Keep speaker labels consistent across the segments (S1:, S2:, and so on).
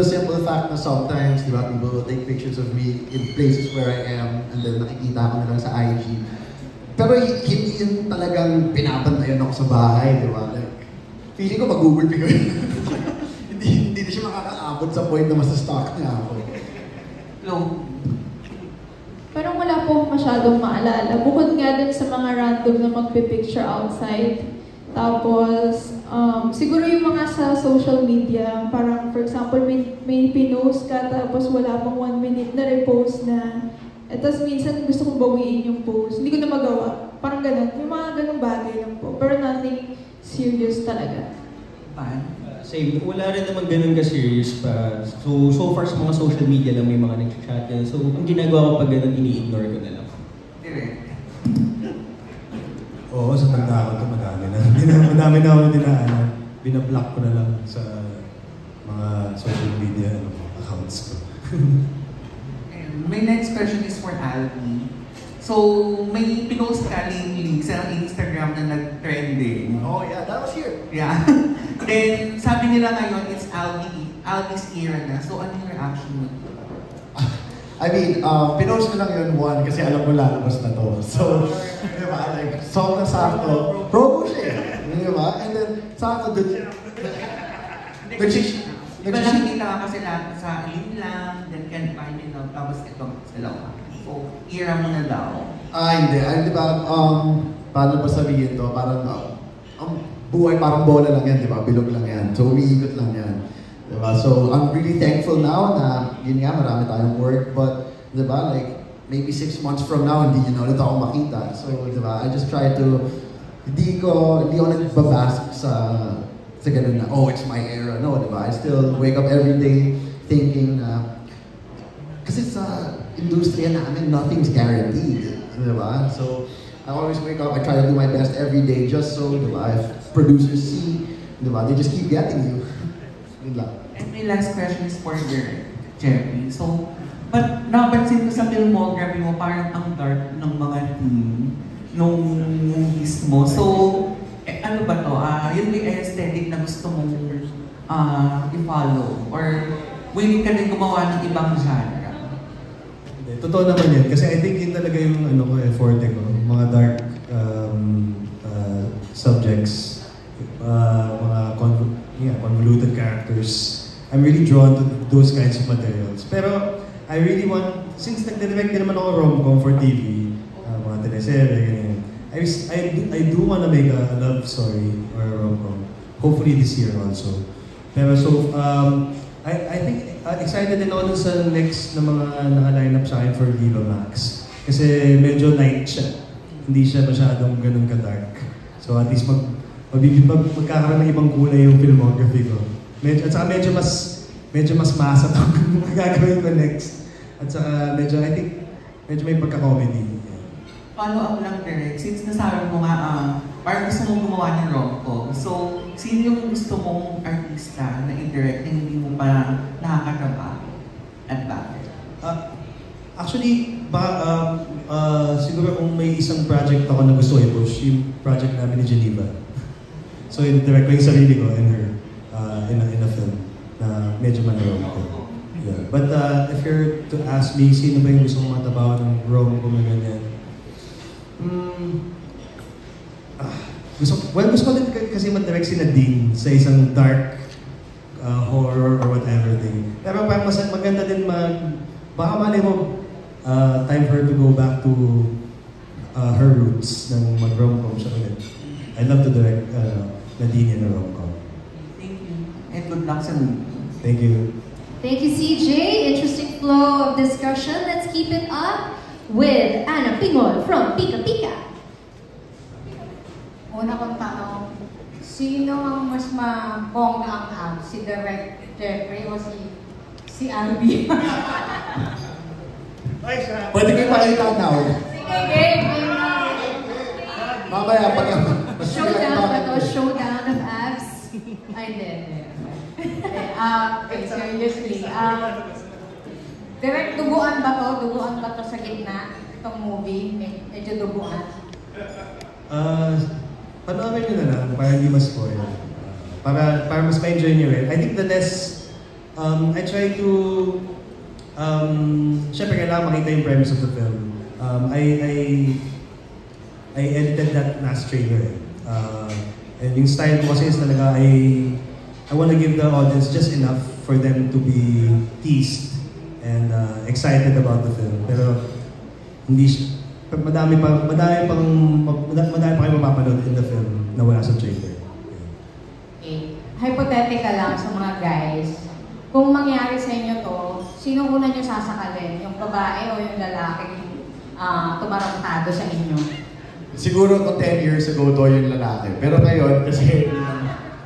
S1: the simple fact na sometimes, di ba, people will take pictures of me in places where I am and then nakikita ko na lang sa IG. Pero hindi yun talagang pinapantayan ako sa bahay, di ba? Like, feeling ko mag-Google ko yun. hindi na siya makakaabot sa point na masastalk niya ako.
S2: No.
S3: Parang wala po akong masyadong maalala. Bukod nga din sa mga random na magpipicture outside. Tapos, siguro yung mga sa social media, parang for example, may pinost ka tapos wala pang 1 minute na repost na. At tapos minsan gusto kong bawiin yung post. Hindi ko na magawa. Parang ganun. Yung mga ganung bagay lang po. Pero nothing serious talaga.
S4: Same. Wala rin naman ganun ka-serious pa. So far sa mga social media lang may mga nag-chat yan. So, ang ginagawa ko pag ganun, ini-ignore ko na lang.
S2: Direct.
S5: Oo, sa tanda ko ito, madami na. Madami na ako na dinaanan. Binablock ko na lang sa mga social media accounts ko.
S2: My next question is for Albi. So, may pinost ka lately sa Instagram na nag-trending.
S1: Oh yeah, that was here.
S2: Yeah. Then, sabi nila ngayon, it's Albi's era na. So, ano yung reaction mo?
S1: I mean, pinost ko lang yun one kasi alam ko lalabas na to. So, di ba, like, sobrang sakto, promo siya eh. Di ba? And then, sakto dun.
S2: Diba nakikita ka kasi lahat sa Lim lang, then Can't Buy Me Love, tapos itong dalawa. So, era mo na daw.
S1: Hindi. Ay, di ba, paano ba sabihin to? Parang, ang buhay parang bola lang yan, di ba? Bilog lang yan. So, umiikot lang yan. Di ba? So, I'm really thankful now na, yun nga, marami tayong work, but, di ba, like, maybe 6 months from now, hindi nyo na ulit ako makita. So, di ba, I just try to, hindi ko nagbabask sa ganun na, oh, it's my era. No, di ba? I still wake up every day thinking na, kasi sa industriya namin, nothing's guaranteed. Di ba? So, I always wake up, I try to do my best every day just so, di ba, if producers see, di ba, they just keep getting you. Yun lang.
S2: And my last question is for Jerry. So, but napansin ko sa filmography mo, parang ang dark ng mga theme nung movies mo. So, ano ba to? Yun ba yung aesthetic na gusto mong i-follow? Or willing ka din gumawa ng ibang genre?
S5: Totoo naman yan. Kasi I think yun talaga yung forte ko. Mga dark subjects, mga convoluted characters. I'm really drawn to those kinds of materials. Pero I really want, since nagdirect din naman ako rom-com for TV, mga teleserye, ganyan. I do want to make a love story or a rom-com. Hopefully this year also. Pero so, I think excited din ako sa next na mga naka-line up sa akin for Viva Max. Kasi medyo light siya. Hindi siya masyadong ganun ka-dark. So at least magkakaroon ng ibang kulay yung filmography ko. At saka medyo mas masa itong gagawin ko next. At saka I think medyo may pagka-comedy.
S2: Follow up lang direct, since nasabi mo nga, parang gusto mong gumawa ng rom-com. So, sino yung gusto mong artista na i-direct na hindi mo pa nakakatrabaho? At bakit?
S5: Actually, siguro kung may isang project ako na gusto i-push, yung project namin ni Geneva. So, i-direct ko yung sarili ko and her in a film na medyo man-rom-com. Yeah. But if you're to ask me, sino ba yung gusto mong matabaho ng rom-com na ganyan? Gusto ko din kasi mag-direct si Nadine sa isang dark horror or whatever thing. Pero parang maganda din baka mali mo, time for her to go back to her roots ng mag-rom-com siya ulit. I'd love to direct Nadine in a rom-com.
S2: Thank you. And good luck sa movie.
S5: Thank you.
S6: Thank you, CJ. Interesting flow of discussion. Let's keep it up with Ana Pingol from Pika Pika.
S7: Una kong tanong, sino ang mas mabongga ang abs? Si Direct Jeffrey o si Albi?
S1: Pwede kayo pakita now.
S7: Sige, game na.
S1: Mamaya pag
S6: Showdown ba to? Showdown of abs?
S7: Ay, hindi. Okay, seriously. Direct, duguan ba to? Duguan ba to sa gitna? Itong movie, medyo duguan.
S5: Panoorin nyo na lang para hindi mas spoil. Para mas ma-enjoy nyo rin. I think the less I try to, syempre kailangan makita yung premise of the film. I edited that last trailer. And yung style ko kasi is talaga, I want to give the audience just enough for them to be teased and excited about the film. Pero hindi madami pa kayo mapapanood in the film na wala sa trailer.
S7: Okay. Hypothetical lang sa mga guys. Kung mangyari sa inyo to, sino una nyo sasakalin? Yung babae o yung lalaking tumarantado sa inyo?
S1: Siguro kung 10 years ago to yung lalaki. Pero ngayon, kasi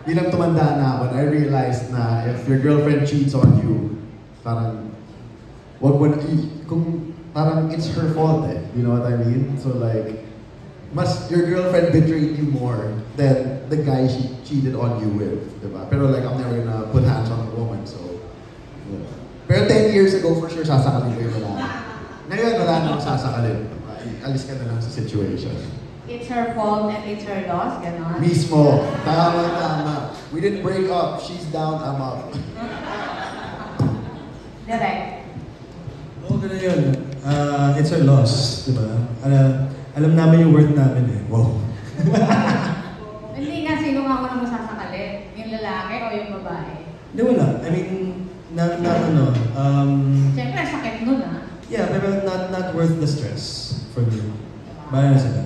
S1: bilang tumanda na ako, I realized na if your girlfriend cheats on you, parang, parang it's her fault eh. You know what I mean? So like, your girlfriend betrayed you more than the guy she cheated on you with, diba? Pero like, I'm never gonna put hands on a woman, so. Yeah. Pero 10 years ago, for sure, sasakalin ko yung lalaki. Ngayon, wala na akong sasakalin. Alis ka na lang sa situation.
S7: It's her fault and it's her loss, gano'n?
S1: Mismo. Tama. We didn't break up. She's down, I'm up.
S7: Direct.
S5: Oo, ganun yun. It's our loss, di ba? Alam namin yung worth namin eh. Wow.
S7: Hindi nga, sino nga ako na masasakalin? Yung lalaki o yung babae?
S5: Hindi, wala. I mean,
S7: Siyempre, sakit nun ah.
S5: yeah, pero not worth the stress for me. Bahala na sila.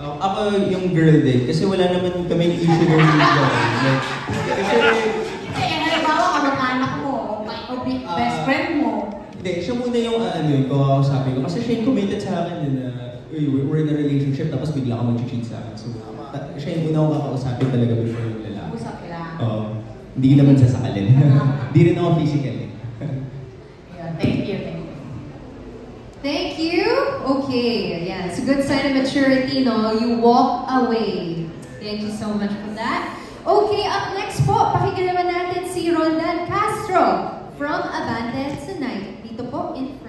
S4: Ako yung girl din, kasi wala naman kami issue ng media. Like, kasi,
S7: halimbawa, kamag-anak mo, o best friend mo.
S4: hindi, siya muna yung yung kakausapin ko. Kasi siya yung committed sa akin na we're in a relationship tapos bigla ka mag-cheat sa akin. So, siya yung muna akong kakausapin talaga before yung lalaki.
S7: Usap lang.
S4: Hindi naman sasakalin. Hindi rin ako physical eh.
S7: Yeah, thank you.
S6: Thank you. Okay, yeah, it's a good sign of maturity, no? You walk away. Thank you so much for that. Okay, up next po, pakinggan naman natin si Roldan Castro from Abante Tonight. Dito po in front.